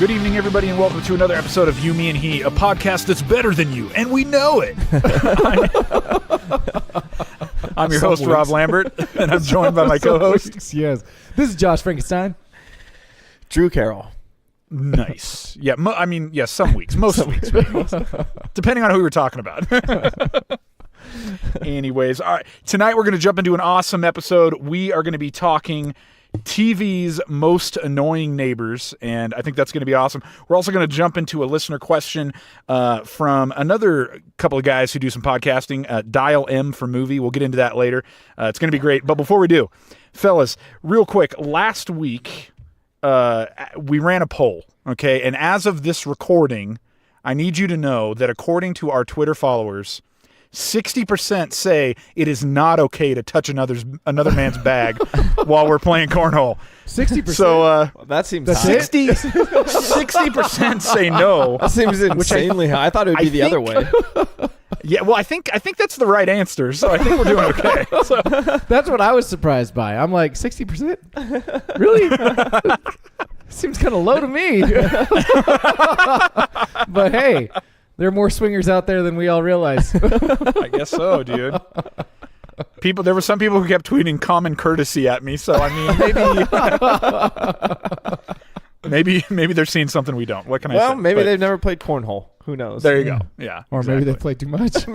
Good evening, everybody, and welcome to another episode of You, Me, and He, a podcast that's better than you, and we know it. I'm your host, Rob Lambert, and I'm joined by my co-host. Yes. This is Josh Frankenstein. Drew Carroll. Nice. Yeah, some weeks. Most weeks. Depending on who we're talking about. Anyways, all right. Tonight we're going to jump into an awesome episode. We are going to be talking TV's most annoying neighbors, and I think that's going to be awesome. We're also going to jump into a listener question from another couple of guys who do some podcasting, Dial M for Movie. We'll get into that later. It's going to be great. But before we do, fellas, real quick, last week we ran a poll, okay? And as of this recording, I need you to know that according to our Twitter followers, 60% say it is not okay to touch another man's bag while we're playing cornhole. 60%. So That seems That's high. 60% say no. That seems insanely high. I thought it would be the other way. Yeah, well, I think that's the right answer. So I think we're doing okay. So, That's what I was surprised by. I'm like, 60%? Really? Seems kind of low to me. But hey, there are more swingers out there than we all realize. I guess so, dude. There were some people who kept tweeting common courtesy at me. So I mean, maybe they're seeing something we don't. What can I say? Well, maybe they've never played cornhole. Who knows? There you go. Yeah. Or exactly. maybe they play too much.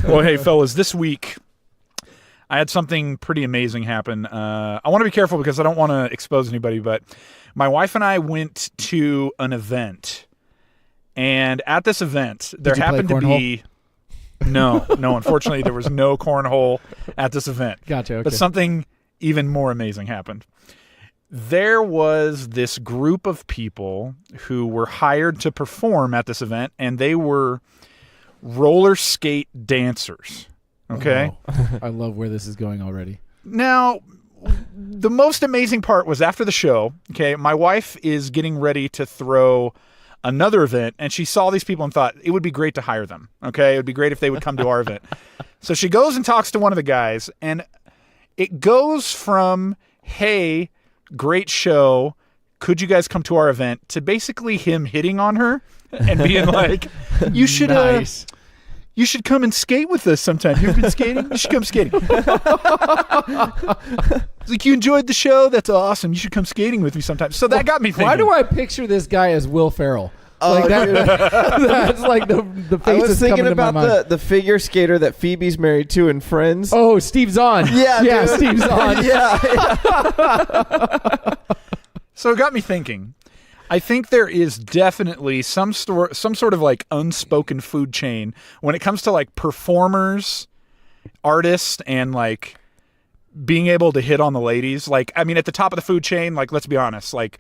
Well, hey, fellas, this week I had something pretty amazing happen. I want to be careful because I don't want to expose anybody, but my wife and I went to an event, and at this event, there happened to be... No, unfortunately, there was no cornhole at this event. Gotcha, okay. But something even more amazing happened. There was this group of people who were hired to perform at this event, and they were roller skate dancers. Okay? Oh, I love where this is going already. Now, the most amazing part was after the show, okay, my wife is getting ready to throw another event, and she saw these people and thought it would be great to hire them, okay? It would be great if they would come to our event. So she goes and talks to one of the guys, and it goes from, hey, great show, could you guys come to our event, to basically him hitting on her and being like, you should... Nice. You should come and skate with us sometime. You've been skating? You should come skating. It's like, you enjoyed the show? That's awesome. You should come skating with me sometime. So that got me thinking. Why do I picture this guy as Will Ferrell? Like that, that's like the face I was that's thinking coming to my mind. about the figure skater that Phoebe's married to in Friends. Oh, Steve Zahn. Yeah, dude. Steve Zahn. Yeah. So it got me thinking. I think there is definitely some sort of like unspoken food chain when it comes to like performers, artists, and like being able to hit on the ladies. Like, I mean, at the top of the food chain, like, let's be honest, like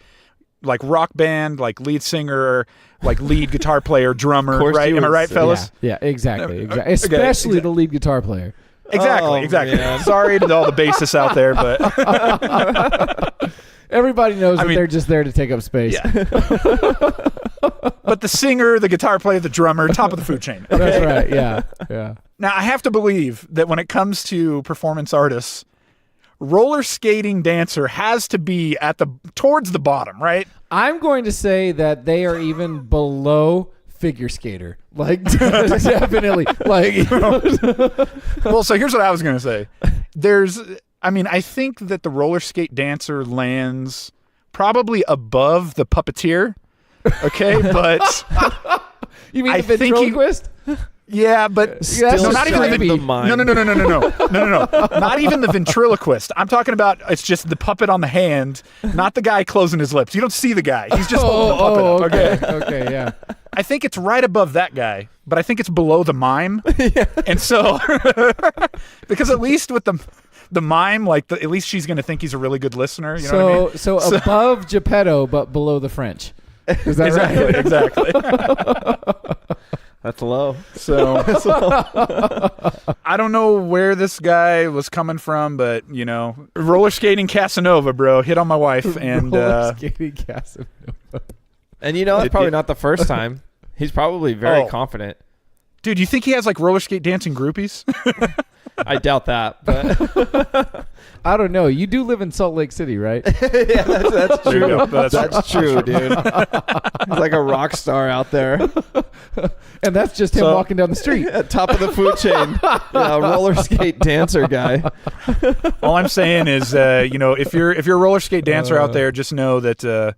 rock band, like lead singer, like lead guitar player, drummer, right? Am I right, fellas? Yeah, exactly. Especially the lead guitar player. Exactly. Man. Sorry to all the bassists out there, but Everybody knows that they're just there to take up space. Yeah. But the singer, the guitar player, the drummer, top of the food chain. Okay? That's right. Yeah. Now, I have to believe that when it comes to performance artists, roller skating dancer has to be towards the bottom, right? I'm going to say that they are even below figure skater. Like, definitely. Like, Well, so here's what I was going to say. I think that the roller skate dancer lands probably above the puppeteer. Okay, but you mean the ventriloquist? Yeah, but Still not even the mime. No. Not even the ventriloquist. I'm talking about it's just the puppet on the hand, not the guy closing his lips. You don't see the guy. He's just holding the puppet up. Okay, yeah. I think it's right above that guy, but I think it's below the mime. Yeah. And so, because at least with the mime, like at least she's going to think he's a really good listener. You know what I mean? So above Geppetto, but below the French. Is that right? Exactly. That's low. So I don't know where this guy was coming from, but Rollerskating Casanova, bro, hit on my wife and Rollerskating Casanova. And that's probably not the first time. He's probably very confident. Dude, you think he has like roller skate dancing groupies? I doubt that, but I don't know. You do live in Salt Lake City, right? yeah, that's There you true. go. That's true, dude. He's like a rock star out there. And that's just him walking down the street. At top of the food chain. Yeah, roller skate dancer guy. All I'm saying is, if you're a roller skate dancer out there, just know that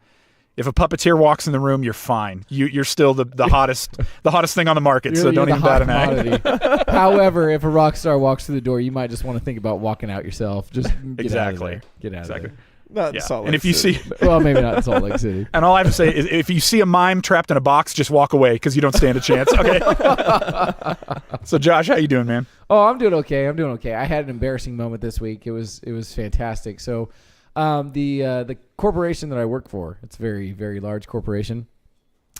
if a puppeteer walks in the room, you're fine. You're still the hottest thing on the market. So don't even bat an eye. However, if a rock star walks through the door, you might just want to think about walking out yourself. Just get out of there. Get out of there. Not in Salt Lake And if you City. see, Well, maybe not in Salt Lake City. and all I have to say is, if you see a mime trapped in a box, just walk away because you don't stand a chance. Okay. So Josh, how you doing, man? Oh, I'm doing okay. I had an embarrassing moment this week. It was fantastic. So, the corporation that I work for, it's a very, very large corporation.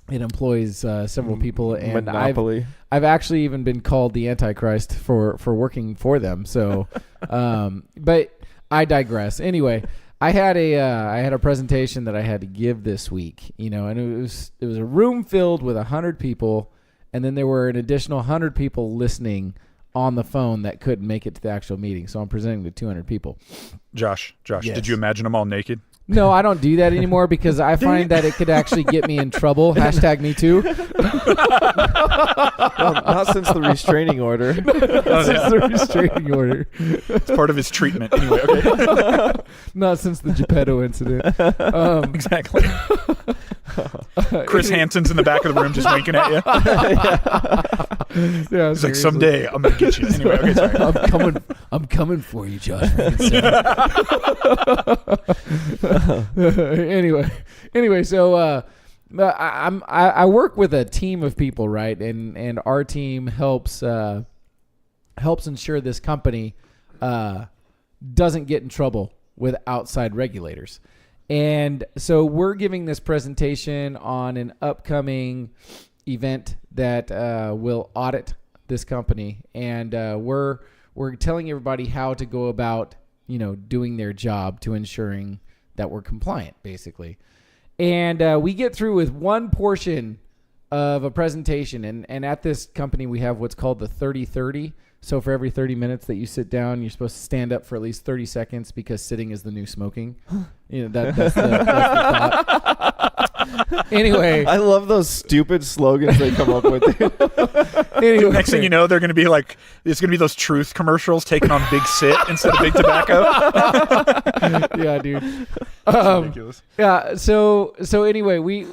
It employs several people, and Monopoly. I've actually even been called the Antichrist for working for them. So, but I digress. Anyway, I had a presentation that I had to give this week, and it was a room filled with 100 people, and then there were an additional 100 people listening on the phone that couldn't make it to the actual meeting. So I'm presenting to 200 people. Josh, Yes. Did you imagine them all naked? No, I don't do that anymore because I find that it could actually get me in trouble. Hashtag me too. Well, not since the restraining order. Since the restraining order. It's part of his treatment. Anyway, okay. Not since the Geppetto incident. Exactly. Chris Hansen's in the back of the room just winking at you. Yeah, He's like, someday I'm going to get you. Anyway, okay, sorry. I'm coming for you, Josh. Anyway, so I work with a team of people, right? And our team helps ensure this company doesn't get in trouble with outside regulators. And so we're giving this presentation on an upcoming event that will audit this company, and we're telling everybody how to go about doing their job to ensuring that we're compliant, basically. And we get through with one portion of a presentation, and at this company we have what's called the 30-30. So for every 30 minutes that you sit down, you're supposed to stand up for at least 30 seconds because sitting is the new smoking. That's the thought. Anyway. I love those stupid slogans they come up with. Anyway. Next thing you know, they're going to be like, it's going to be those truth commercials taking on Big Sit instead of Big Tobacco. Yeah, dude. Ridiculous. Yeah. So anyway, we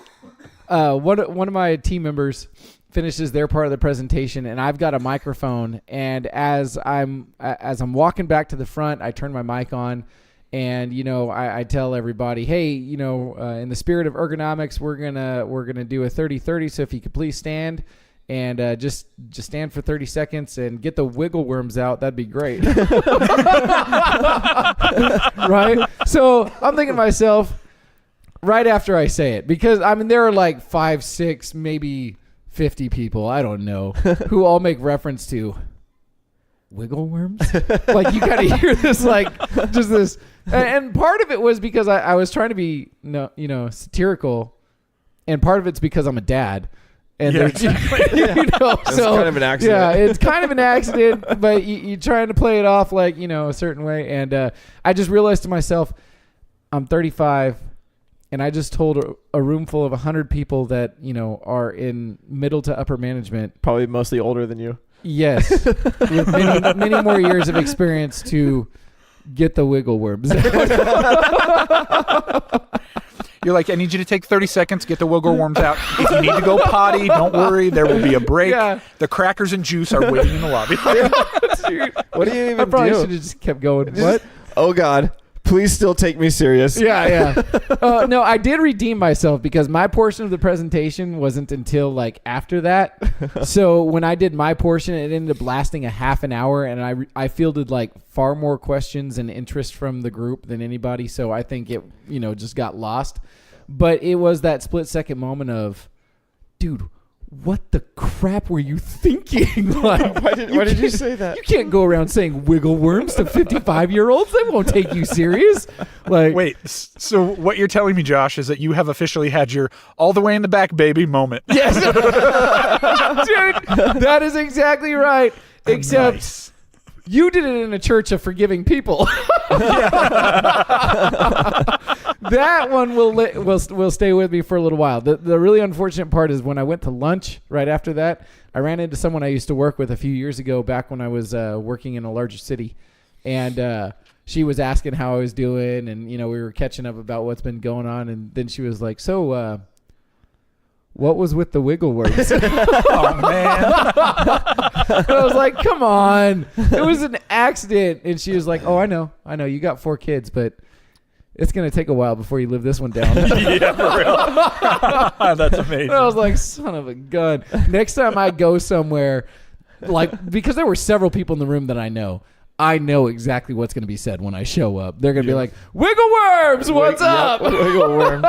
one of my team members finishes their part of the presentation, and I've got a microphone, and as I'm walking back to the front, I turn my mic on, and I tell everybody, hey, in the spirit of ergonomics, we're gonna do a 30-30, so if you could please stand and just stand for 30 seconds and get the Wiggleworms out, that'd be great. Right? So I'm thinking to myself right after I say it, because there are like 5, 6, maybe 50 people, I don't know, who all make reference to Wiggleworms. Like, you kind of hear this, like, just this. And part of it was because I was trying to be, satirical. And part of it's because I'm a dad. And Yeah, so It's kind of an accident. Yeah, it's kind of an accident, but you're trying to play it off like, a certain way. And I just realized to myself, I'm 35. And I just told a room full of 100 people that, are in middle to upper management. Probably mostly older than you. Yes. With many more years of experience to get the Wiggleworms. You're like, I need you to take 30 seconds, get the Wiggleworms out. If you need to go potty, don't worry. There will be a break. Yeah. The crackers and juice are waiting in the lobby. What do you even I probably do? should have just kept going. What? Oh, God. Please still take me serious. Yeah. No, I did redeem myself because my portion of the presentation wasn't until like after that. So when I did my portion, it ended up lasting a half an hour, and I fielded like far more questions and interest from the group than anybody. So I think it, just got lost. But it was that split second moment of, dude, what the crap were you thinking? Like, Why did you say that? You can't go around saying Wiggleworms to 55-year-olds. They won't take you serious. Like, wait, so what you're telling me, Josh, is that you have officially had your all the way in the back baby moment. Yes. Dude, that is exactly right. Except Nice. You did it in a church of forgiving people. That one will stay with me for a little while. The really unfortunate part is when I went to lunch right after that, I ran into someone I used to work with a few years ago back when I was working in a larger city. And she was asking how I was doing, and we were catching up about what's been going on. And then she was like, "So, what was with the Wiggleworms?" Oh man! And I was like, "Come on, it was an accident." And she was like, "Oh, I know. You got 4 kids, but it's gonna take a while before you live this one down." Yeah, for real. That's amazing. And I was like, "Son of a gun!" Next time I go somewhere, because there were several people in the room that I know exactly what's going to be said when I show up. They're going to be like, "Wiggleworms, what's up?" Wiggleworms.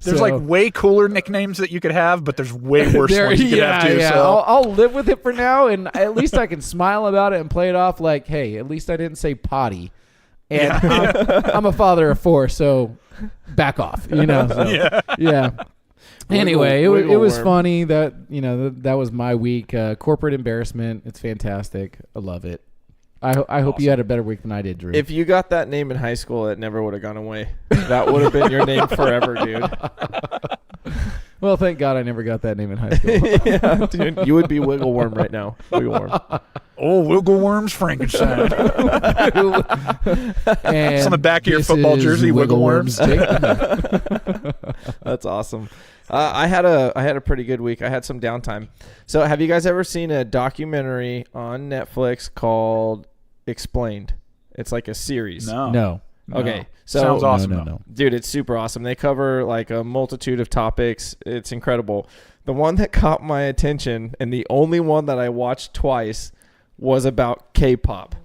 There's way cooler nicknames that you could have, but there's way worse ones you could have too. Yeah. So. I'll live with it for now, and at least I can smile about it and play it off like, hey, at least I didn't say potty. And I'm a father of 4, so back off. So, yeah. Anyway, it was funny that that was my week. Corporate embarrassment. It's fantastic. I love it. I hope you had a better week than I did, Drew. If you got that name in high school, it never would have gone away. That would have been your name forever, dude. Well, thank God I never got that name in high school. Yeah, dude, you would be Wiggleworm right now. Wiggleworm. Oh, Wiggleworms, Frankenstein. It's on the back of your football jersey, Wiggleworms. That's awesome. I had a pretty good week. I had some downtime. So, have you guys ever seen a documentary on Netflix called Explained? It's like a series. No. Okay. So sounds awesome. No. Dude, it's super awesome. They cover like a multitude of topics. It's incredible. The one that caught my attention, and the only one that I watched twice, was about K-pop.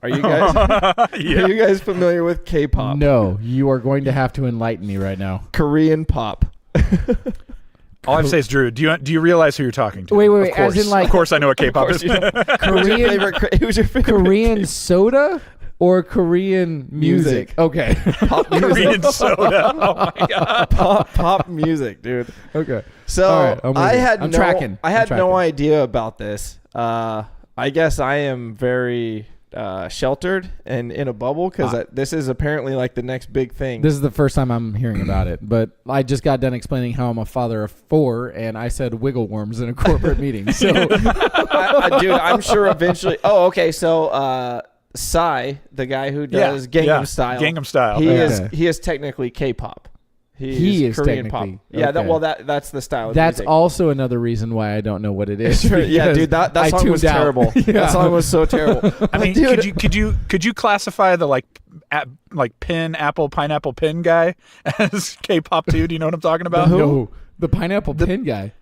Are you guys Are you guys familiar with K-pop? No, you are going to have to enlighten me right now. Korean pop. All I have to say is, Drew, do you realize who you're talking to? Wait. Of course. As in, like, of course I know what K-pop is. Korean Korean soda or Korean music? Okay. pop music. Korean soda. Oh my god. Pop music, dude. Okay. So All right, I'm tracking. I had no idea about this. I guess I am very sheltered and in a bubble because this is apparently like the next big thing. This is the first time I'm hearing about it, but I just got done explaining how I'm a father of 4, and I said Wiggleworms in a corporate meeting. So, dude, I'm sure eventually. Oh, okay. So, Psy, the guy who does Gangnam Style, he is technically K-pop. He is Korean technically pop. Yeah, okay. that's the style of That's music. also another reason why I don't know what it is. Yeah, dude, that song was terrible. Yeah. That song was so terrible. I mean, dude, could you classify the like pineapple pin guy as K-pop too? Do you know what I'm talking about? No, the pineapple pin guy.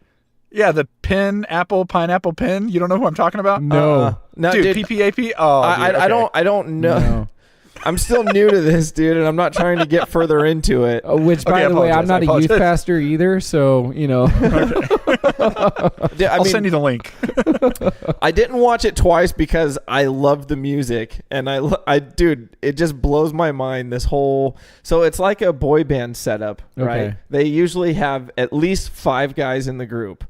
Yeah, the pineapple pin. You don't know who I'm talking about? No, no, dude, PPAP. Oh, I don't know. No. I'm still new to this, dude, and I'm not trying to get further into it. Which, by the way, I'm not a youth pastor either, so, I'll send you the link. I didn't watch it twice because I love the music, and dude, it just blows my mind, this whole... So it's like a boy band setup, right? Okay. They usually have at least 5 guys in the group,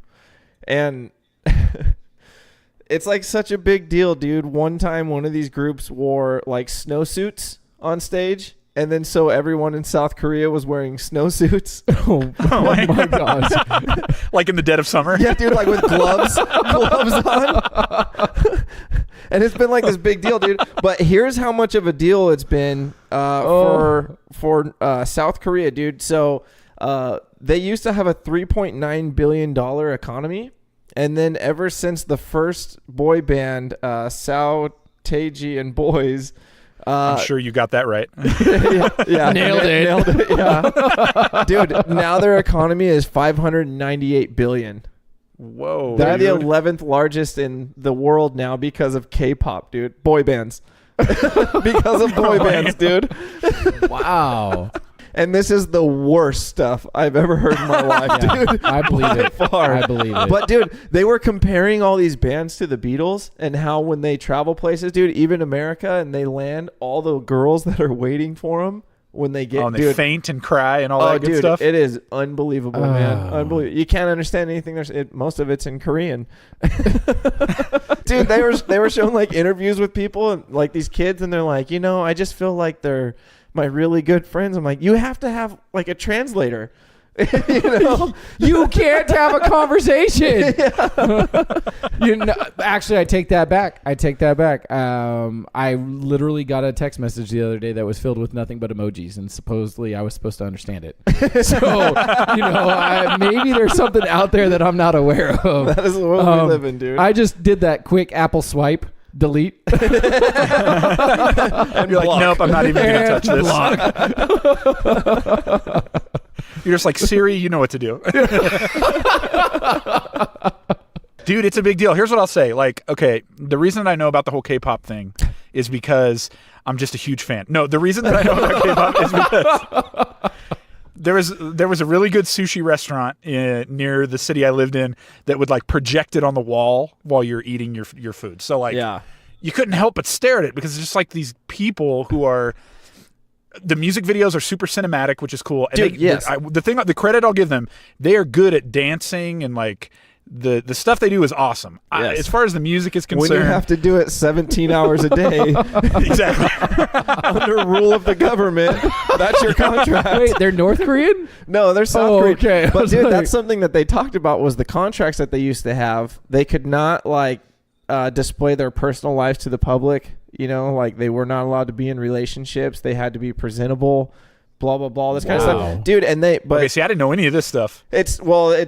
and... It's like such a big deal, dude. One time, one of these groups wore like snowsuits on stage, and then so everyone in South Korea was wearing snowsuits. Oh my gosh! Like in the dead of summer. Yeah, dude, like with gloves on. And it's been like this big deal, dude. But here's how much of a deal it's been for South Korea, dude. So they used to have a $3.9 billion economy. And then ever since the first boy band, Sao Taiji and Boys... I'm sure you got that right. yeah, Nailed it. Yeah. Dude, now their economy is $598 billion. Whoa. They're the 11th largest in the world now because of K-pop, dude. Boy bands. Because of boy bands, dude. Wow. And this is the worst stuff I've ever heard in my life, dude. I believe it. Far. I believe it. But, dude, they were comparing all these bands to the Beatles and how when they travel places, dude, even America, and they land, all the girls that are waiting for them when they get they faint and cry and all that good stuff. It is unbelievable, man. Unbelievable. You can't understand anything. Most of it's in Korean. Dude, they were showing like interviews with people and like these kids, and they're like, I just feel like they're my really good friends. I'm like, you have to have like a translator. You can't have a conversation. Actually, I take that back. I literally got a text message the other day that was filled with nothing but emojis, and supposedly I was supposed to understand it. So, maybe there's something out there that I'm not aware of. That is the world we live in, dude. I just did that quick Apple swipe. Delete. And you're like, nope, I'm not even going to touch this. You're just like, Siri, you know what to do. Dude, it's a big deal. Here's what I'll say. Like, okay, the reason I know about the whole K-pop thing is because I'm just a huge fan. No, the reason that I know about K-pop is because there was a really good sushi restaurant near the city I lived in that would like project it on the wall while you're eating your food. So like, you couldn't help but stare at it because it's just like these people who are. The music videos are super cinematic, which is cool. And dude, yes. The credit I'll give them, they are good at dancing and like the stuff they do is awesome. Yes. As far as the music is concerned, when you have to do it 17 hours a day, exactly under rule of the government, that's your contract. Wait, they're North Korean? No, they're South Korean. Okay. But dude, that's something that they talked about was the contracts that they used to have. They could not like display their personal lives to the public. Like they were not allowed to be in relationships. They had to be presentable, blah, blah, blah, this kind of stuff. Dude, okay, see, I didn't know any of this stuff. It's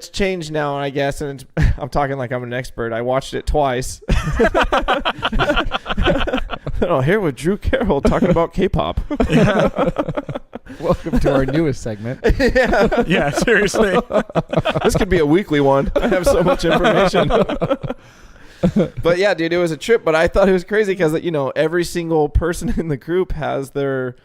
changed now, I guess, and I'm talking like I'm an expert. I watched it twice. Here with Drew Carroll talking about K-pop. Welcome to our newest segment. Yeah, seriously. This could be a weekly one. I have so much information. But yeah, dude, it was a trip. But I thought it was crazy because every single person in the group has their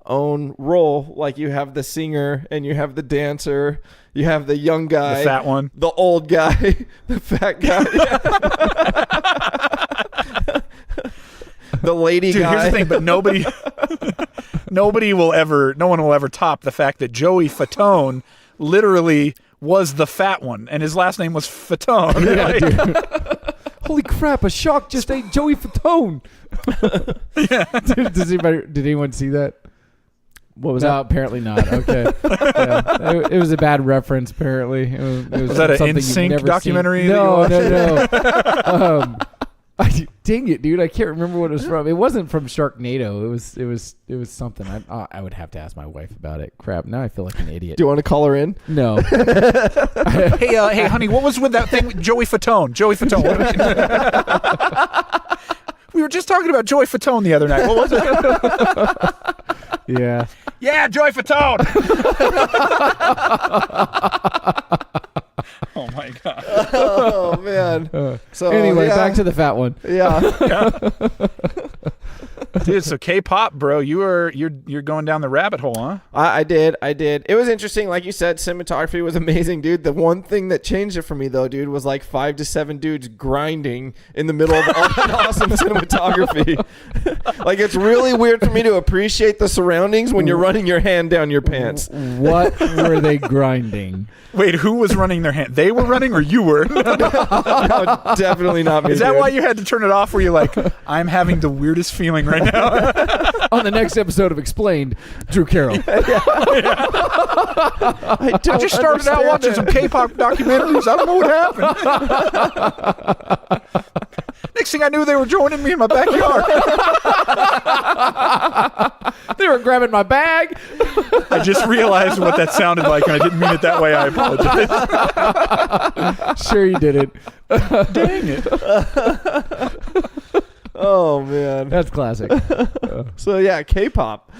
own role. Like you have the singer and you have the dancer, you have the young guy, the fat one, the old guy, the fat guy, the lady dude, guy. Here's the thing, but no one will ever top the fact that Joey Fatone literally was the fat one, and his last name was Fatone. Yeah, dude. Holy crap! A shark just ate Joey Fatone. Yeah. Did anyone see that? What was that? Apparently not. Okay. Yeah. It was a bad reference. Apparently, it was that an NSYNC documentary? No. Dang it, dude! I can't remember what it was from. It wasn't from Sharknado. It was something. I would have to ask my wife about it. Crap! Now I feel like an idiot. Do you want to call her in? No. Hey, honey, what was with that thing with Joey Fatone? Joey Fatone. We were just talking about Joey Fatone the other night. What was it? Yeah. Yeah, Joey Fatone. Oh my god. Oh man. So anyway, back to the fat one. Yeah. Dude, so K-pop, bro, you're going down the rabbit hole, huh? I did. It was interesting, like you said. Cinematography was amazing, dude. The one thing that changed it for me, though, dude, was like 5 to 7 dudes grinding in the middle of all that awesome cinematography. Like it's really weird for me to appreciate the surroundings when you're running your hand down your pants. What were they grinding? Wait, who was running their hand? They were running, or you were? No, definitely not me. Is that dude. why you had to turn it off? Were you like, I'm having the weirdest feeling right now? On the next episode of Explained, Drew Carroll. I just started out watching some K-pop documentaries. I don't know what happened. Next thing I knew, they were joining me in my backyard. They were grabbing my bag. I just realized what that sounded like, and I didn't mean it that way. I apologize. Sure you did it. Dang it. Oh man, that's classic. So yeah, K-pop.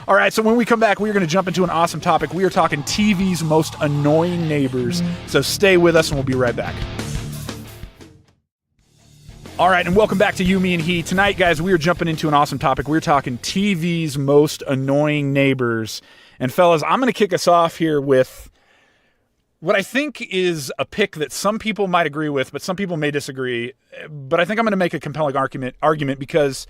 All right, so when we come back, we're going to jump into an awesome topic. We are talking TV's most annoying neighbors. So stay with us, and we'll be right back. All right, and welcome back to You, Me, and He. Tonight, guys, we are jumping into an awesome topic. We're talking TV's most annoying neighbors. And fellas, I'm going to kick us off here with what I think is a pick that some people might agree with, but some people may disagree. But I think I'm going to make a compelling argument because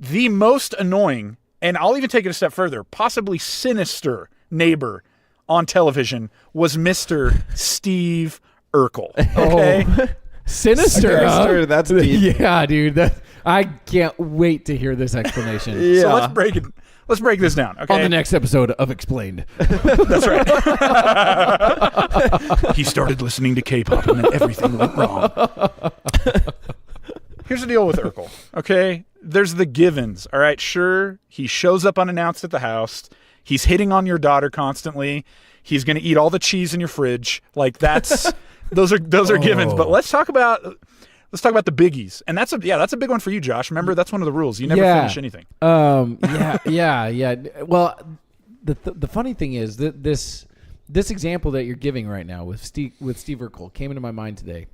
the most annoying, and I'll even take it a step further, possibly sinister neighbor on television was Mr. Steve Urkel. Okay? Oh. Sinister, huh? That's deep. Yeah, dude. I can't wait to hear this explanation. Yeah. So let's break it. Let's break this down. Okay. On the next episode of Explained. That's right. He started listening to K-pop and then everything went wrong. Here's the deal with Urkel. Okay. There's the givens. All right. Sure. He shows up unannounced at the house. He's hitting on your daughter constantly. He's going to eat all the cheese in your fridge. Like that's, those are givens. But let's talk about the biggies. And that's a big one for you, Josh. Remember, that's one of the rules. You never finish anything. Yeah. Well, the funny thing is that this example that you're giving right now with Steve Urkel came into my mind today.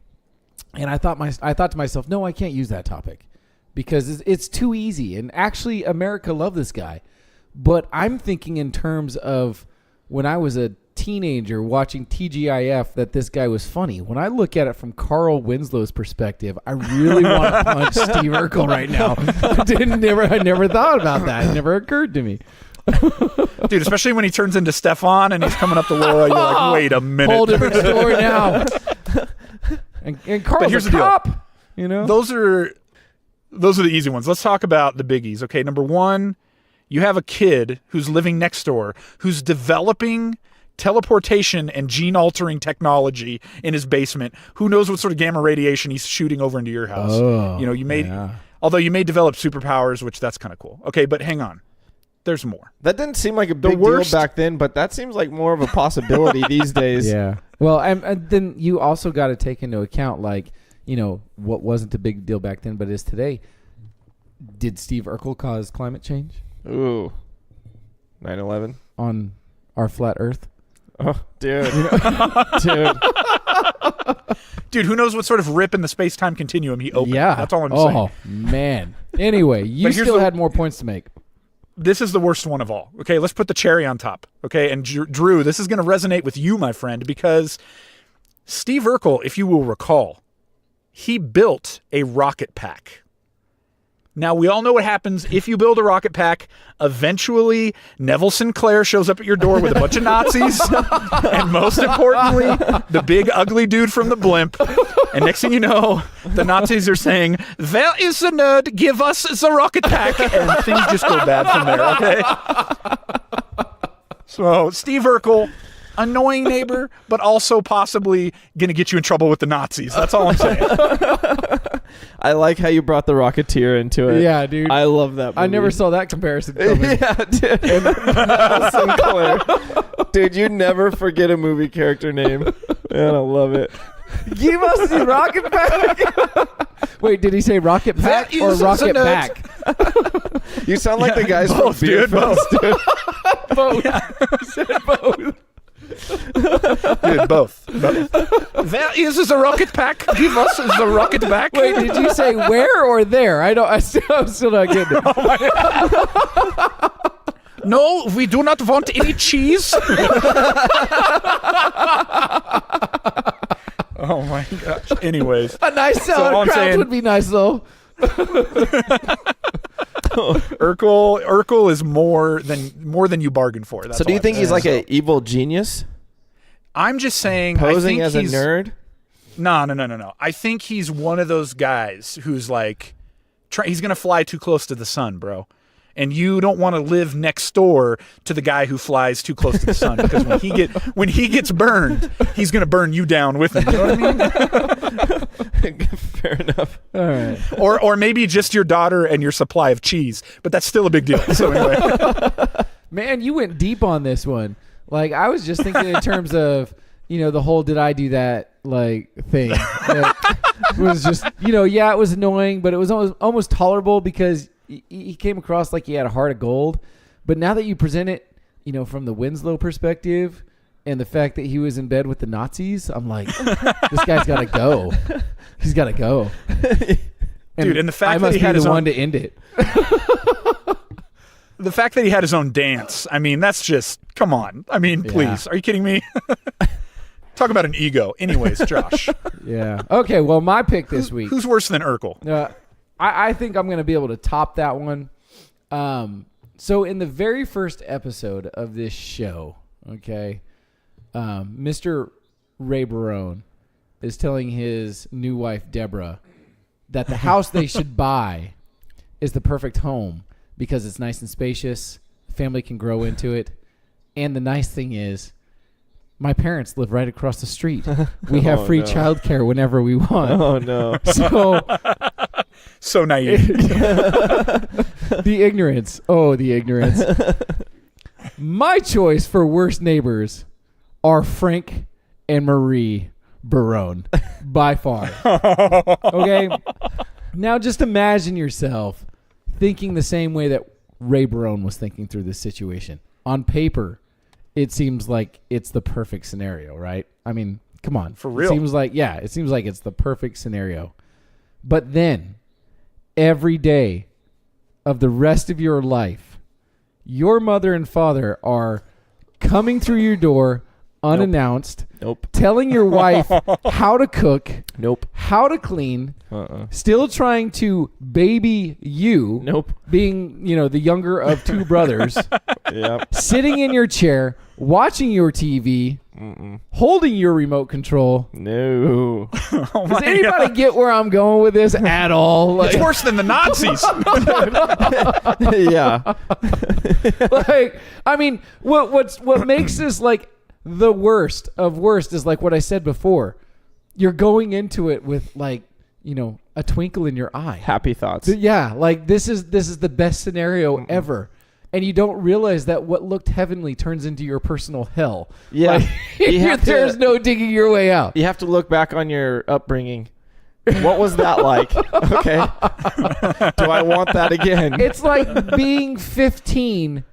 And I thought to myself, no, I can't use that topic because it's too easy. And actually, America loved this guy. But I'm thinking in terms of when I was a teenager watching TGIF that this guy was funny. When I look at it from Carl Winslow's perspective, I really want to punch Steve Urkel right now. I never thought about that. It never occurred to me. Dude, especially when he turns into Stefan and he's coming up the wall, you're like, wait a minute. Whole different story now. And Carl's here's a the deal. cop. You know? Those are the easy ones. Let's talk about the biggies. Okay, number one, you have a kid who's living next door who's developing teleportation and gene-altering technology in his basement. Who knows what sort of gamma radiation he's shooting over into your house? Oh, although you may develop superpowers, which that's kind of cool. Okay, but hang on. There's more. That didn't seem like a big deal back then, but that seems like more of a possibility these days. Yeah. Well, and then you also got to take into account, like, you know, what wasn't a big deal back then, but is today. Did Steve Urkel cause climate change? Ooh. 9/11 on our flat Earth. Oh, dude. Dude, who knows what sort of rip in the space-time continuum he opened. Yeah. That's all I'm saying. Oh, man. Anyway, you still had more points to make. This is the worst one of all. Okay, let's put the cherry on top. Okay, and Drew, this is going to resonate with you, my friend, because Steve Urkel, if you will recall, he built a rocket pack. Now, we all know what happens if you build a rocket pack. Eventually, Neville Sinclair shows up at your door with a bunch of Nazis. And most importantly, the big ugly dude from the blimp. And next thing you know, the Nazis are saying, "Where is the nerd? Give us the rocket pack." And things just go bad from there, okay? So, Steve Urkel, annoying neighbor, but also possibly going to get you in trouble with the Nazis. That's all I'm saying. I like how you brought the Rocketeer into it. Yeah, dude. I love that movie. I never saw that comparison coming. Yeah, dude. Sinclair. Dude, you never forget a movie character name. Man, I love it. Give us the rocket pack. Wait, did he say rocket pack or rocket back? You sound like the guys both, from Beer dude, both. Fest, dude. Both. Yeah. He said both. Dude, both. Where is the rocket pack? Give us the rocket back. Wait, did you say where or there? I'm still not getting it. No, we do not want any cheese. Oh my gosh. Anyways, a nice sauerkraut would be nice though. Urkel is more than you bargained for. That's so do you think he's like an evil genius? I'm just saying, posing as a nerd? No. I think he's one of those guys who's like, he's gonna fly too close to the sun, bro. And you don't want to live next door to the guy who flies too close to the sun, because when he gets burned, he's gonna burn you down with him. You know what I mean? Fair enough. All right. Or maybe just your daughter and your supply of cheese, but that's still a big deal. So anyway. Man, you went deep on this one. Like, I was just thinking in terms of, you know, the whole "did I do that" like thing. It was just, you know, yeah, it was annoying, but it was almost tolerable because he came across like he had a heart of gold. But now that you present it, you know, from the Winslow perspective and the fact that he was in bed with the Nazis, I'm like, this guy's got to go. He's got to go. Dude, and the fact I that must he be had the his one own, to end it. the fact that he had his own dance, I mean, that's just, come on. I mean, please. Are you kidding me? Talk about an ego. Anyways, Josh. Yeah. Okay, well, my pick this week. Who's worse than Urkel? I think I'm going to be able to top that one. So in the very first episode of this show, okay, Mr. Ray Barone is telling his new wife, Deborah, that the house they should buy is the perfect home because it's nice and spacious, family can grow into it, and the nice thing is, my parents live right across the street. We have free childcare whenever we want. Oh, no. So naive. The ignorance. Oh, the ignorance. My choice for worst neighbors are Frank and Marie Barone, by far. Okay? Now just imagine yourself thinking the same way that Ray Barone was thinking through this situation. On paper, it seems like it's the perfect scenario, right? I mean, come on. For real. It seems like it's the perfect scenario. But then, every day of the rest of your life, your mother and father are coming through your door unannounced, telling your wife how to cook, how to clean, still trying to baby you, being, the younger of two brothers, sitting in your chair, watching your TV, holding your remote control. No. Does anybody get where I'm going with this at all? It's worse than the Nazis. Yeah. What makes this like the worst of worst is like what I said before. You're going into it with a twinkle in your eye. Happy thoughts. Yeah, like this is the best scenario ever. And you don't realize that what looked heavenly turns into your personal hell. Yeah. There's no digging your way out. You have to look back on your upbringing. What was that like? Okay. Do I want that again? It's like being 15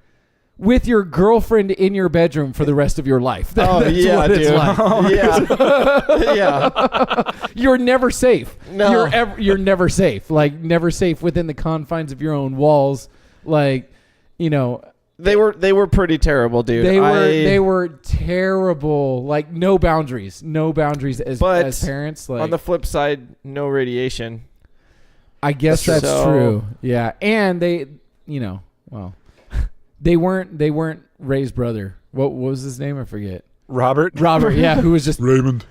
with your girlfriend in your bedroom for the rest of your life. That's what it's like. Yeah. You're never safe. No. You're never safe. Like, never safe within the confines of your own walls. Like, they were pretty terrible, dude. They were terrible. Like, no boundaries as parents. Like, on the flip side, no radiation. I guess that's true. Yeah, and they weren't Ray's brother. What was his name? I forget. Robert, yeah, who was just Raymond.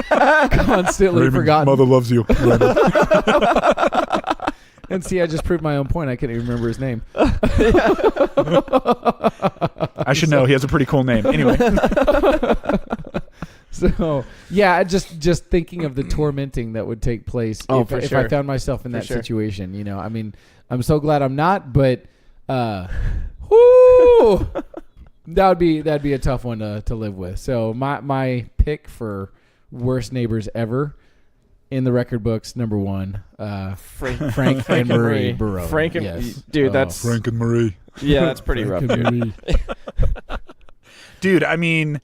Constantly Raymond, forgotten. Mother loves you. And see, I just proved my own point. I couldn't even remember his name. I should know. He has a pretty cool name. Anyway. So, yeah, just thinking of the tormenting that would take place if I found myself in that situation. I mean, I'm so glad I'm not, but that'd be a tough one to live with. So my pick for worst neighbors ever in the record books, number one, Frank and Marie Barone. Frank and that's Frank and Marie. Yeah, that's pretty rough, dude. Dude, I mean,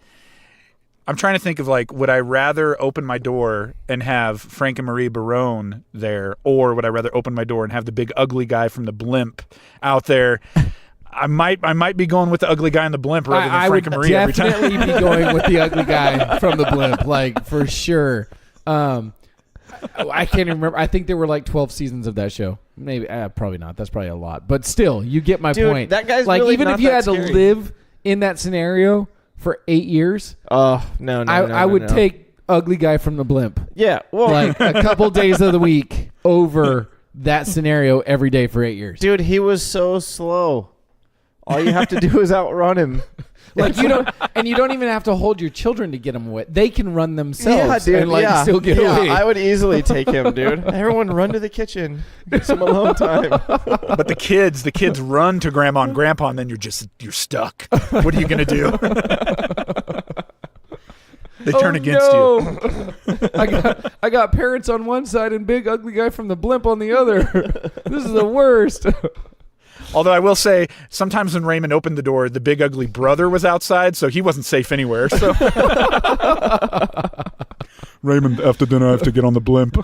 I'm trying to think of would I rather open my door and have Frank and Marie Barone there, or would I rather open my door and have the big ugly guy from the blimp out there? I might be going with the ugly guy in the blimp rather than Frank and Marie every time. I would definitely be going with the ugly guy from the blimp, for sure. I can't even remember. I think there were 12 seasons of that show. Maybe, probably not. That's probably a lot. But still, you get my point. That guy's really even not if you that had scary. to live in that scenario for 8 years. Oh, no. I would take ugly guy from the blimp. Yeah, well, A couple days of the week over that scenario every day for 8 years. Dude, he was so slow. All you have to do is outrun him. You don't even have to hold your children to get them away. They can run themselves. Yeah, dude. And still get away. I would easily take him, dude. Everyone run to the kitchen. Get some alone time. But the kids run to grandma and grandpa, and then you're stuck. What are you gonna do? They turn against you. I got parents on one side and big ugly guy from the blimp on the other. This is the worst. Although I will say, sometimes when Raymond opened the door, the big ugly brother was outside, so he wasn't safe anywhere. So Raymond, after dinner, I have to get on the blimp.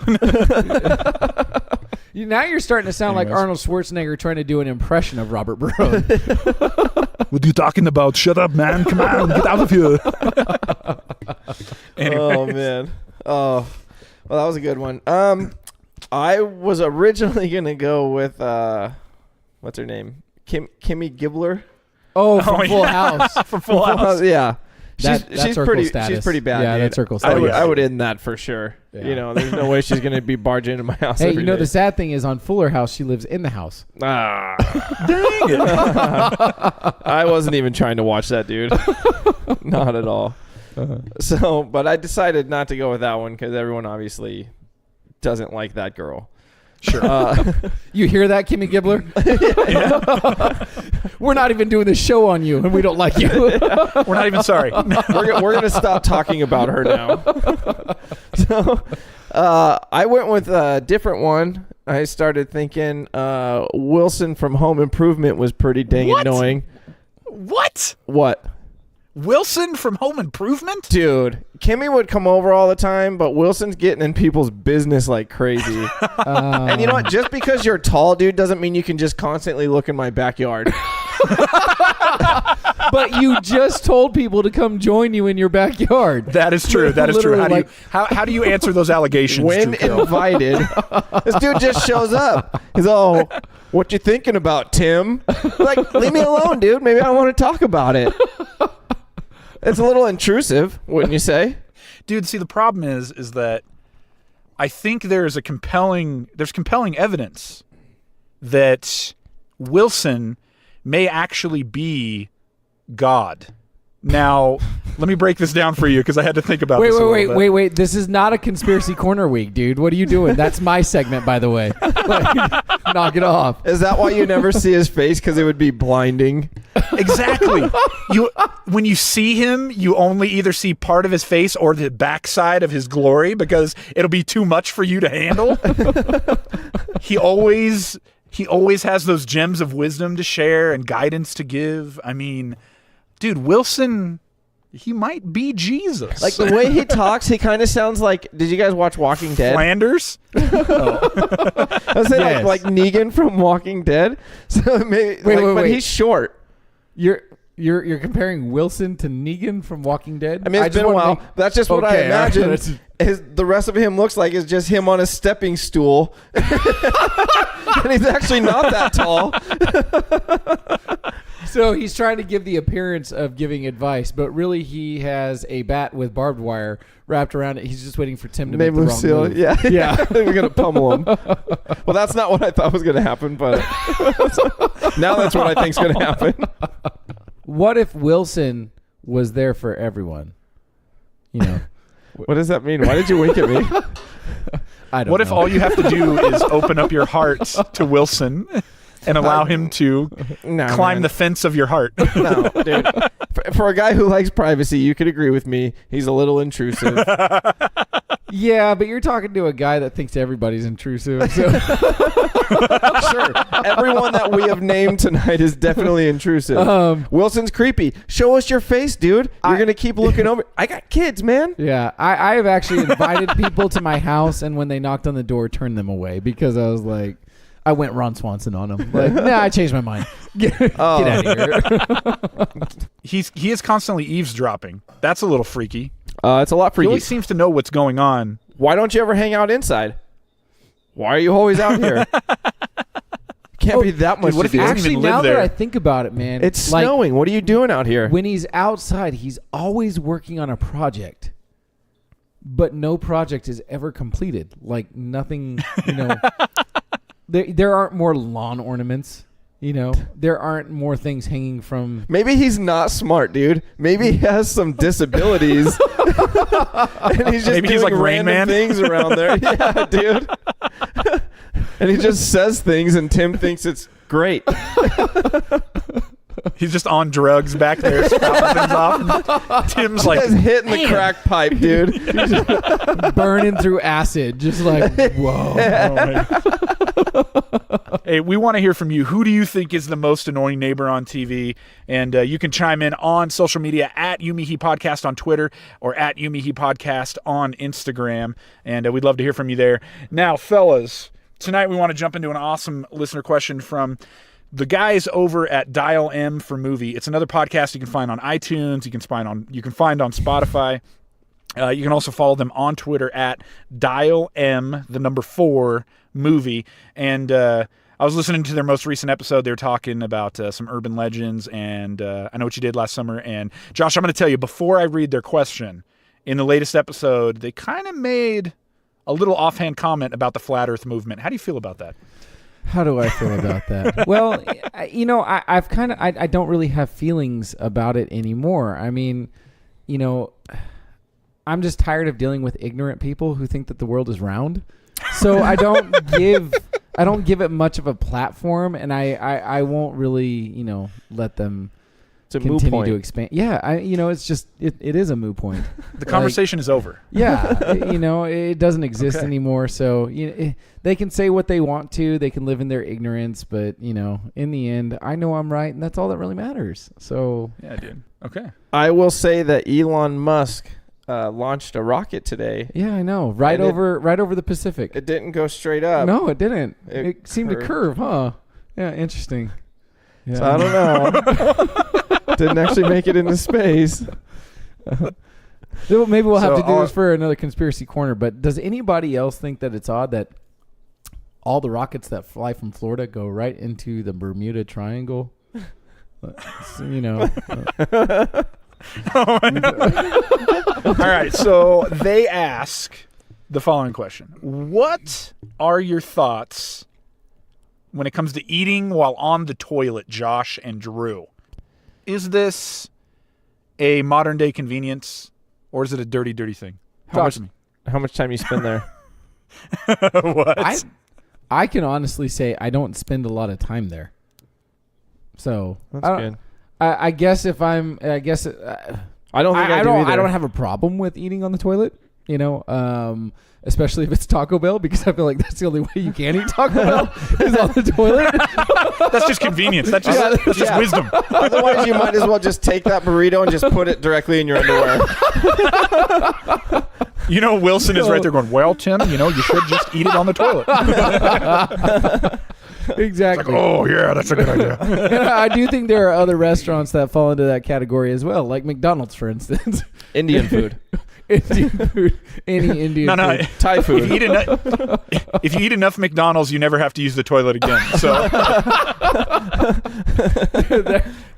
Now you're starting to sound like Arnold Schwarzenegger trying to do an impression of Robert Barone. What are you talking about? Shut up, man. Come on, get out of here. Oh, man. Oh, well, that was a good one. I was originally going to go with what's her name? Kimmy Gibbler. Oh, from Full House. From Full House. Yeah. That's She's circle pretty. status. She's pretty bad. Yeah, dude. that's circle status. I would end that for sure. Yeah. You know, there's no way she's gonna be barging into my house. Hey, every you know day. the sad thing is on Fuller House, she lives in the house. Ah, Dang it. I wasn't even trying to watch that, dude. Not at all. So, but I decided not to go with that one because everyone obviously doesn't like that girl. Sure. You hear that, Kimmy Gibbler? We're not even doing the show on you, and we don't like you. We're not even sorry. We're gonna stop talking about her now. So, I went with a different one. I started thinking Wilson from Home Improvement was pretty dang What? annoying. What? What? Wilson from Home Improvement? Dude, Kimmy would come over all the time, but Wilson's getting in people's business like crazy. And you know what? Just because you're tall, dude, doesn't mean you can just constantly look in my backyard. But you just told people to come join you in your backyard. That is true. That is true. Literally, How do you answer those allegations? When Drew Carroll? invited, this dude just shows up. He's all, what you thinking about, Tim? Like, leave me alone, dude. Maybe I want to talk about it. It's a little intrusive, wouldn't you say? Dude, see, the problem is that I think there's compelling evidence that Wilson may actually be God. Now, let me break this down for you because I had to think about this a little bit. Wait. This is not a Conspiracy Corner week, dude. What are you doing? That's my segment, by the way. Like, knock it off. Is that why you never see his face? Because it would be blinding. Exactly. When you see him, you only either see part of his face or the backside of his glory because it'll be too much for you to handle. He always has those gems of wisdom to share and guidance to give. I mean, dude, Wilson, he might be Jesus. Like the way he talks, he kind of sounds like. Did you guys watch Walking Dead? Flanders? I was saying Yes. like Negan from Walking Dead. So maybe, but he's short. You're comparing Wilson to Negan from Walking Dead? I mean, it's been a while. That's just what I Okay, all right. imagine. The rest of him looks like is just him on a stepping stool, and he's actually not that tall. So he's trying to give the appearance of giving advice, but really he has a bat with barbed wire wrapped around it. He's just waiting for Tim to make the wrong move. Yeah. We're gonna pummel him. Well, that's not what I thought was gonna happen, but now that's what I think's gonna happen. What if Wilson was there for everyone? You know, What does that mean? Why did you wink at me? I don't What know. if all you have to do is open up your heart to Wilson and allow him to climb the fence of your heart? No, dude. For a guy who likes privacy, you could agree with me. He's a little intrusive. Yeah, but you're talking to a guy that thinks everybody's intrusive. So. Sure. Everyone that we have named tonight is definitely intrusive. Wilson's creepy. Show us your face, dude. You're going to keep looking over. I got kids, man. Yeah, I have actually invited people to my house, and when they knocked on the door, turned them away because I was like, I went Ron Swanson on them. Like, nah, I changed my mind. Get out of here. He is constantly eavesdropping. That's a little freaky. It's a lot He freaky. always seems to know what's going on. Why don't you ever hang out inside? Why are you always out here? Can't be that much. Dude, what to if he do. doesn't Actually, even live now there? that I think about it, man, It's like, snowing. What are you doing out here? when he's outside, he's always working on a project, but no project is ever completed. Like nothing, you know. There aren't more lawn ornaments. You know, there aren't more things hanging from. Maybe he's not smart, dude. Maybe he has some disabilities, and he's just Maybe he's doing like Rain random Man. things around there. Yeah, dude. And he just says things, and Tim thinks it's great. He's just on drugs back there, spouting things off. And Tim's like, He's hitting the crack pipe, dude. burning through acid, just like whoa. hey, we want to hear from you. Who do you think is the most annoying neighbor on TV? And you can chime in on social media at YouMeHePodcast on Twitter or at YouMeHePodcast on Instagram. And we'd love to hear from you there. Now, fellas, tonight we want to jump into an awesome listener question from the guys over at Dial M for Movie. It's another podcast you can find on iTunes. You can find on Spotify. You can also follow them on Twitter at Dial M, the number 4 movie. And I'll I was listening to their most recent episode. They were talking about some urban legends, and I Know What You Did Last Summer. And Josh, I'm going to tell you, before I read their question, in the latest episode, they kind of made a little offhand comment about the Flat Earth movement. How do you feel about that? How do I feel about that? Well, I've kind of, I don't really have feelings about it anymore. I mean, I'm just tired of dealing with ignorant people who think that the world is round. So I don't give it much of a platform, and I won't really, let them continue to expand. Yeah, it's just it is a moot point. The conversation is over. Yeah, it doesn't exist anymore. So they can say what they want to. They can live in their ignorance, but in the end, I know I'm right, and that's all that really matters. So yeah, dude. Okay. I will say that Elon Musk launched a rocket today. Yeah, I know. Right over the Pacific. It didn't go straight up. No, it didn't. It seemed to curve, huh? Yeah, interesting. Yeah. So I don't know. Didn't actually make it into space. Maybe we'll have to do this for another conspiracy corner. But does anybody else think that it's odd that all the rockets that fly from Florida go right into the Bermuda Triangle? All right, so they ask the following question. What are your thoughts when it comes to eating while on the toilet, Josh and Drew? Is this a modern day convenience, or is it a dirty, dirty thing? How much time you spend there? What? I can honestly say I don't spend a lot of time there. So that's good. I guess if I'm, I don't think I don't have a problem with eating on the toilet. Especially if it's Taco Bell, because I feel like that's the only way you can eat Taco Bell is on the toilet. That's just convenience. That's just wisdom. Otherwise, you might as well just take that burrito and just put it directly in your underwear. Wilson is right there going, well, Tim, you should just eat it on the toilet. Exactly. Like, oh, yeah, that's a good idea. I do think there are other restaurants that fall into that category as well, like McDonald's, for instance. Indian food. Indian food. Any Indian food. Thai food. If you eat enough McDonald's, you never have to use the toilet again. So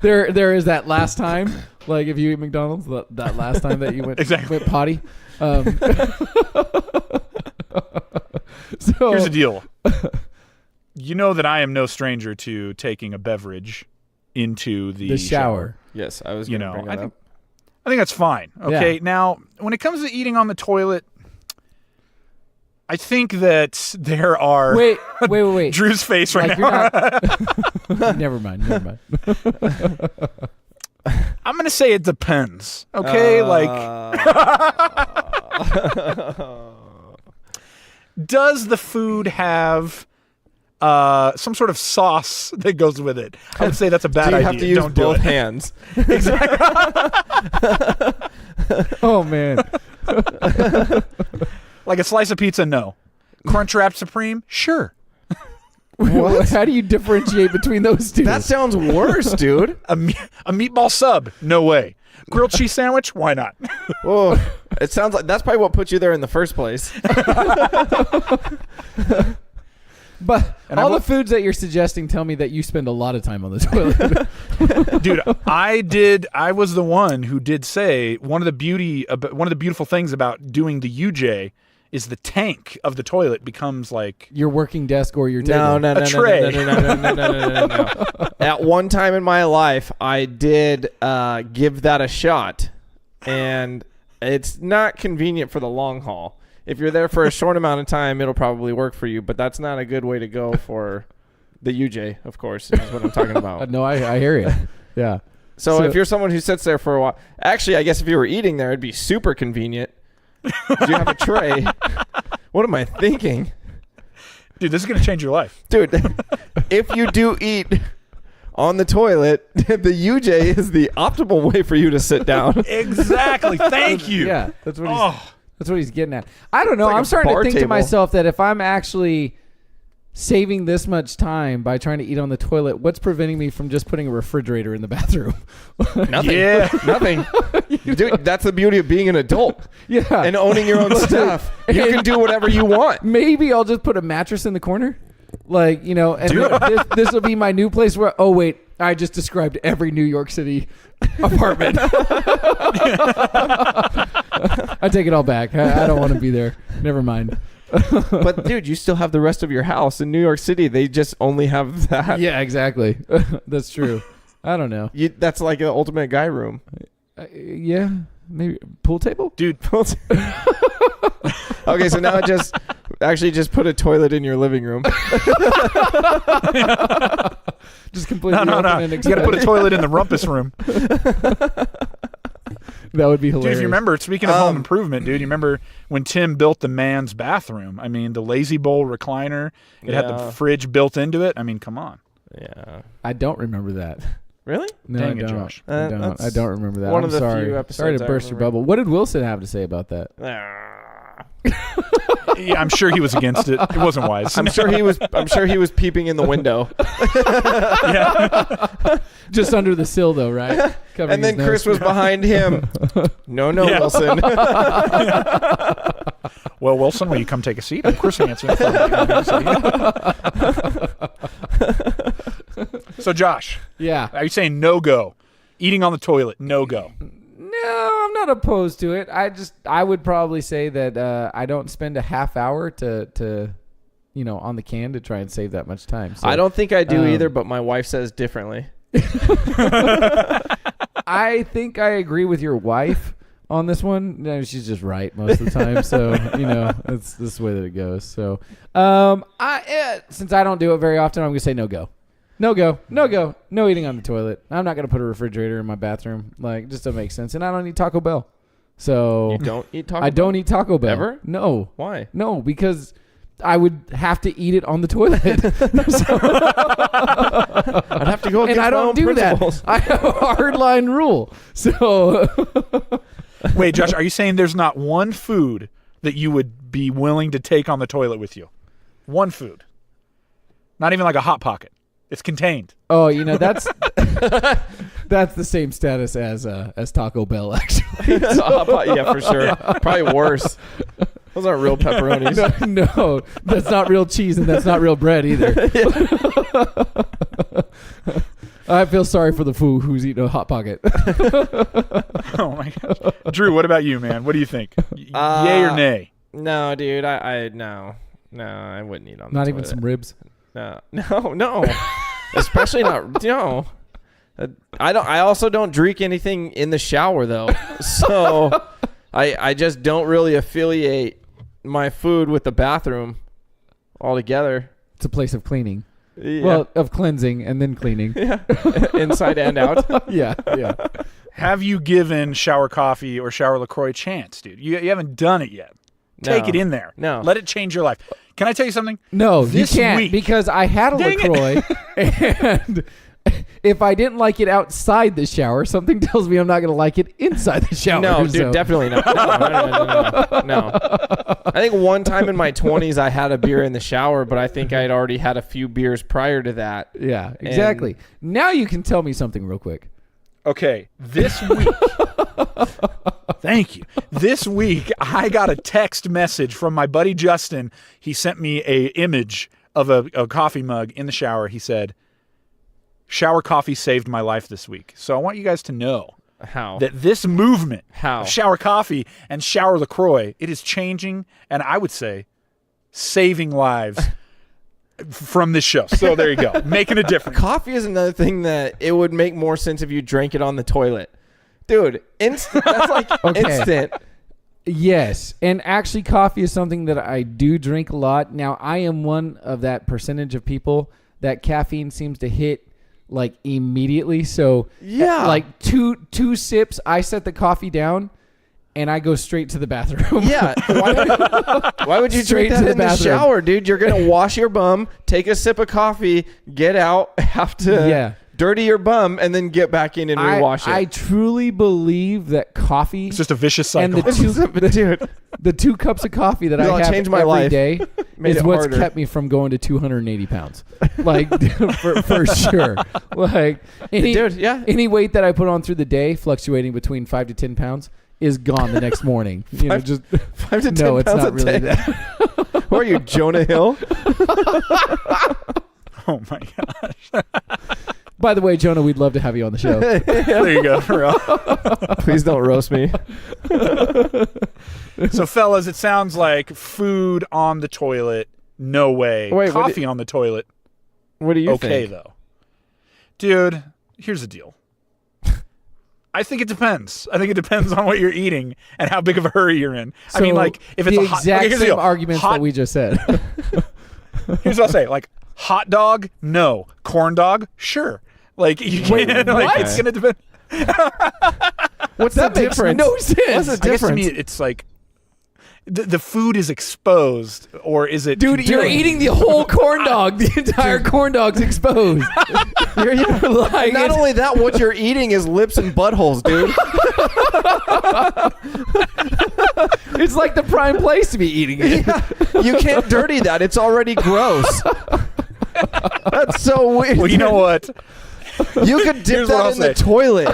there is that last time. Like if you eat McDonald's, that last time that you went potty. So here's the deal. You know that I am no stranger to taking a beverage into the shower. Yes, I was going to bring that up. I think that's fine. Okay. Yeah. Now, when it comes to eating on the toilet, I think that there are. Wait. Drew's face right now. Never mind. I'm going to say it depends. Okay. Does the food have some sort of sauce that goes with it? I would say that's a bad idea. You have to use both hands. Exactly. Oh, man. Like a slice of pizza, no. Crunchwrap Supreme, sure. What? How do you differentiate between those two? That sounds worse, dude. A meatball sub, no way. Grilled cheese sandwich, why not? Oh, it sounds like that's probably what put you there in the first place. But all the foods that you're suggesting tell me that you spend a lot of time on the toilet. Dude, I was the one who did say one of the beautiful things about doing the UJ is the tank of the toilet becomes like your working desk or your table. No. At one time in my life, I did give that a shot, and it's not convenient for the long haul. If you're there for a short amount of time, it'll probably work for you, but that's not a good way to go for the UJ, of course, is what I'm talking about. No, I hear you. Yeah. So if you're someone who sits there for a while, actually, I guess if you were eating there, it'd be super convenient. Do you have a tray? What am I thinking? Dude, this is going to change your life. Dude, if you do eat on the toilet, the UJ is the optimal way for you to sit down. Exactly. Thank you. Yeah, that's what he's getting at. I don't know. Like I'm starting to think to table. myself that if I'm actually saving this much time by trying to eat on the toilet, what's preventing me from just putting a refrigerator in the bathroom? Nothing. Yeah. Nothing. Dude, that's the beauty of being an adult. Yeah. And owning your own stuff. You can do whatever you want. Maybe I'll just put a mattress in the corner. Like, you know, and this will be my new place where, oh, wait, I just described every New York City apartment. I take it all back. I don't want to be there. Never mind. But, dude, you still have the rest of your house. In New York City, they just only have that. Yeah, exactly. That's true. I don't know. That's like an ultimate guy room. Yeah. Maybe pool table? Dude. Okay, so now just put a toilet in your living room. Just completely No. and You got to put a toilet in the rumpus room. That would be hilarious. Dude, if you remember, speaking of home improvement, dude, you remember when Tim built the man's bathroom? I mean, the Lazy Bowl recliner, it had the fridge built into it. I mean, come on. Yeah. I don't remember that. Really? No, Dang I it, don't. Josh. I don't remember that. One I'm of the sorry. few episodes Sorry to I burst your remember. bubble. What did Wilson have to say about that? Yeah, I'm sure he was against it. It wasn't wise. I'm sure he was peeping in the window. Yeah. Just under the sill, though, right? Covering And then his Chris nose. was behind him. No, Yeah. Wilson. Well, Wilson, will you come take a seat? I'm Chris answering the phone. So, Josh, Yeah. are you saying no go? Eating on the toilet, no go. No, I'm not opposed to it. I would probably say that I don't spend a half hour to on the can to try and save that much time. So, I don't think I do either, but my wife says differently. I think I agree with your wife on this one. No, she's just right most of the time. So, it's this way that it goes. So, since I don't do it very often, I'm going to say no go. No go. No go. No eating on the toilet. I'm not going to put a refrigerator in my bathroom. Like, just doesn't make sense. And I don't eat Taco Bell. So You don't eat Taco I Bell? don't eat Taco Bell. Ever? No. Why? No, because I would have to eat it on the toilet. I'd have to go against And I my don't own do principles. that. I have a hard line rule. So Wait, Josh, are you saying there's not one food that you would be willing to take on the toilet with you? One food. Not even like a Hot Pocket. It's contained. Oh, that's that's the same status as Taco Bell, actually. Yeah, for sure. Probably worse. Those aren't real pepperonis. No, that's not real cheese and that's not real bread either. I feel sorry for the fool who's eating a Hot Pocket. Oh, my gosh. Drew, what about you, man? What do you think? Yay or nay? No, dude. No, I wouldn't eat on the Not toilet. even some ribs. No. Especially not. No. I also don't drink anything in the shower though, so I just don't really affiliate my food with the bathroom altogether. It's a place of cleaning. Yeah. Well, of cleansing and then cleaning. Yeah. Inside and out. Yeah. Have you given Shower Coffee or Shower LaCroix a chance, dude? You haven't done it yet. Take No. it in there. No. Let it change your life. Can I tell you something? No, This you can't week- because I had a Dang it. LaCroix and if I didn't like it outside the shower, something tells me I'm not going to like it inside the shower. No, dude, so. definitely not. No. I think one time in my 20s I had a beer in the shower, but I think I had already had a few beers prior to that. Yeah, exactly. Now you can tell me something real quick. Okay, this week. Thank you. This week, I got a text message from my buddy Justin. He sent me a image of a coffee mug in the shower. He said, "Shower Coffee saved my life this week." So I want you guys to know How? that this movement How? of Shower Coffee and Shower LaCroix, it is changing, and I would say saving lives from this show. So there you go. Making a difference. Coffee is another thing that it would make more sense if you drank it on the toilet. Dude, instant. That's like Okay. instant. Yes, and actually coffee is something that I do drink a lot. Now, I am one of that percentage of people that caffeine seems to hit like immediately. So Yeah. like two sips, I set the coffee down and I go straight to the bathroom. Yeah. Why would you Straight drink that to the in the bathroom. shower, dude? You're going to wash your bum, take a sip of coffee, get out, have to dirty your bum, and then get back in and rewash I it. truly believe that coffee It's just a vicious and cycle. the 2 cups of coffee that You know, I it have changed my every life. day Made is it what's harder. kept me from going to 280 pounds. Like for sure. Like Dude, yeah. any weight that I put on through the day, fluctuating between 5 to 10 pounds, is gone the next morning. You know, 5 just 5 to 10 no, it's pounds not a really day. that. Who are you, Jonah Hill? Oh my gosh. By the way, Jonah, we'd love to have you on the show. There you go. Please don't roast me. So, fellas, it sounds like food on the toilet, no way. Wait, coffee on the toilet, What do you okay, think? though. Dude, here's the deal. I think it depends. I think it depends on what you're eating and how big of a hurry you're in. So I mean, like, if it's the a hot... exact okay, here's the same deal. arguments that we just said. Here's what I'll say. Like, hot dog, no. Corn dog, sure. Like, you can't... Like, what? it's going to depend... What's That the makes difference? no sense. What's the I guess to me, difference? it's like... The food is exposed, or is it... Dude, you're eating the whole corn dog. The entire corn dog's exposed. Like, Not only that, what you're eating is lips and buttholes, dude. it's like the prime place to be eating it. Yeah, you can't dirty that. It's already gross. That's so weird. Well, you know what? You could dip Here's what that I'll in the say. toilet.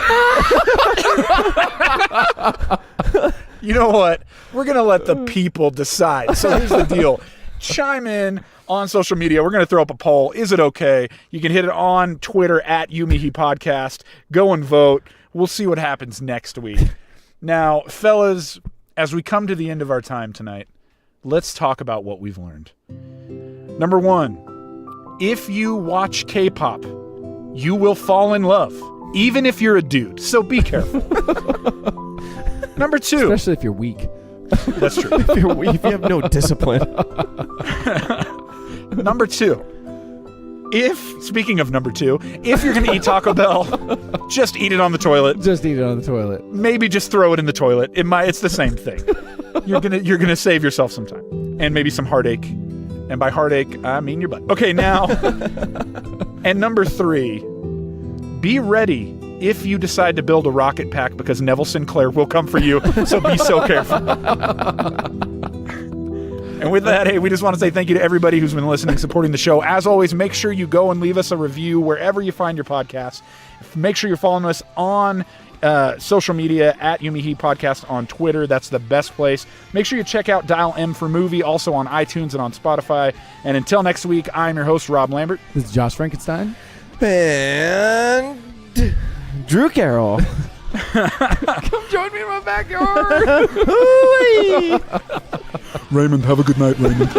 You know what? We're going to let the people decide. So here's the deal. Chime in on social media. We're going to throw up a poll. Is it okay? You can hit it on Twitter at youmehepodcast. Go and vote. We'll see what happens next week. Now, fellas, as we come to the end of our time tonight, let's talk about what we've learned. Number one, if you watch K-pop, you will fall in love, even if you're a dude. So be careful. Number two. Especially if you're weak. That's true. If you have no discipline. Number two. Speaking of number two, if you're going to eat Taco Bell, just eat it on the toilet. Just eat it on the toilet. Maybe just throw it in the toilet. It's the same thing. You're gonna save yourself some time and maybe some heartache. And by heartache, I mean your butt. Okay, now. And number three, be ready if you decide to build a rocket pack, because Neville Sinclair will come for you. So be so careful. And with that, hey, we just want to say thank you to everybody who's been listening, supporting the show. As always, make sure you go and leave us a review wherever you find your podcasts. Make sure you're following us on social media at youmehepodcast on Twitter. That's the best place. Make sure you check out Dial M for Movie, also on iTunes and on Spotify. And until next week, I'm your host, Rob Lambert. This is Josh Frankenstein. And Drew Carroll. Come join me in my backyard. Raymond, have a good night, Raymond.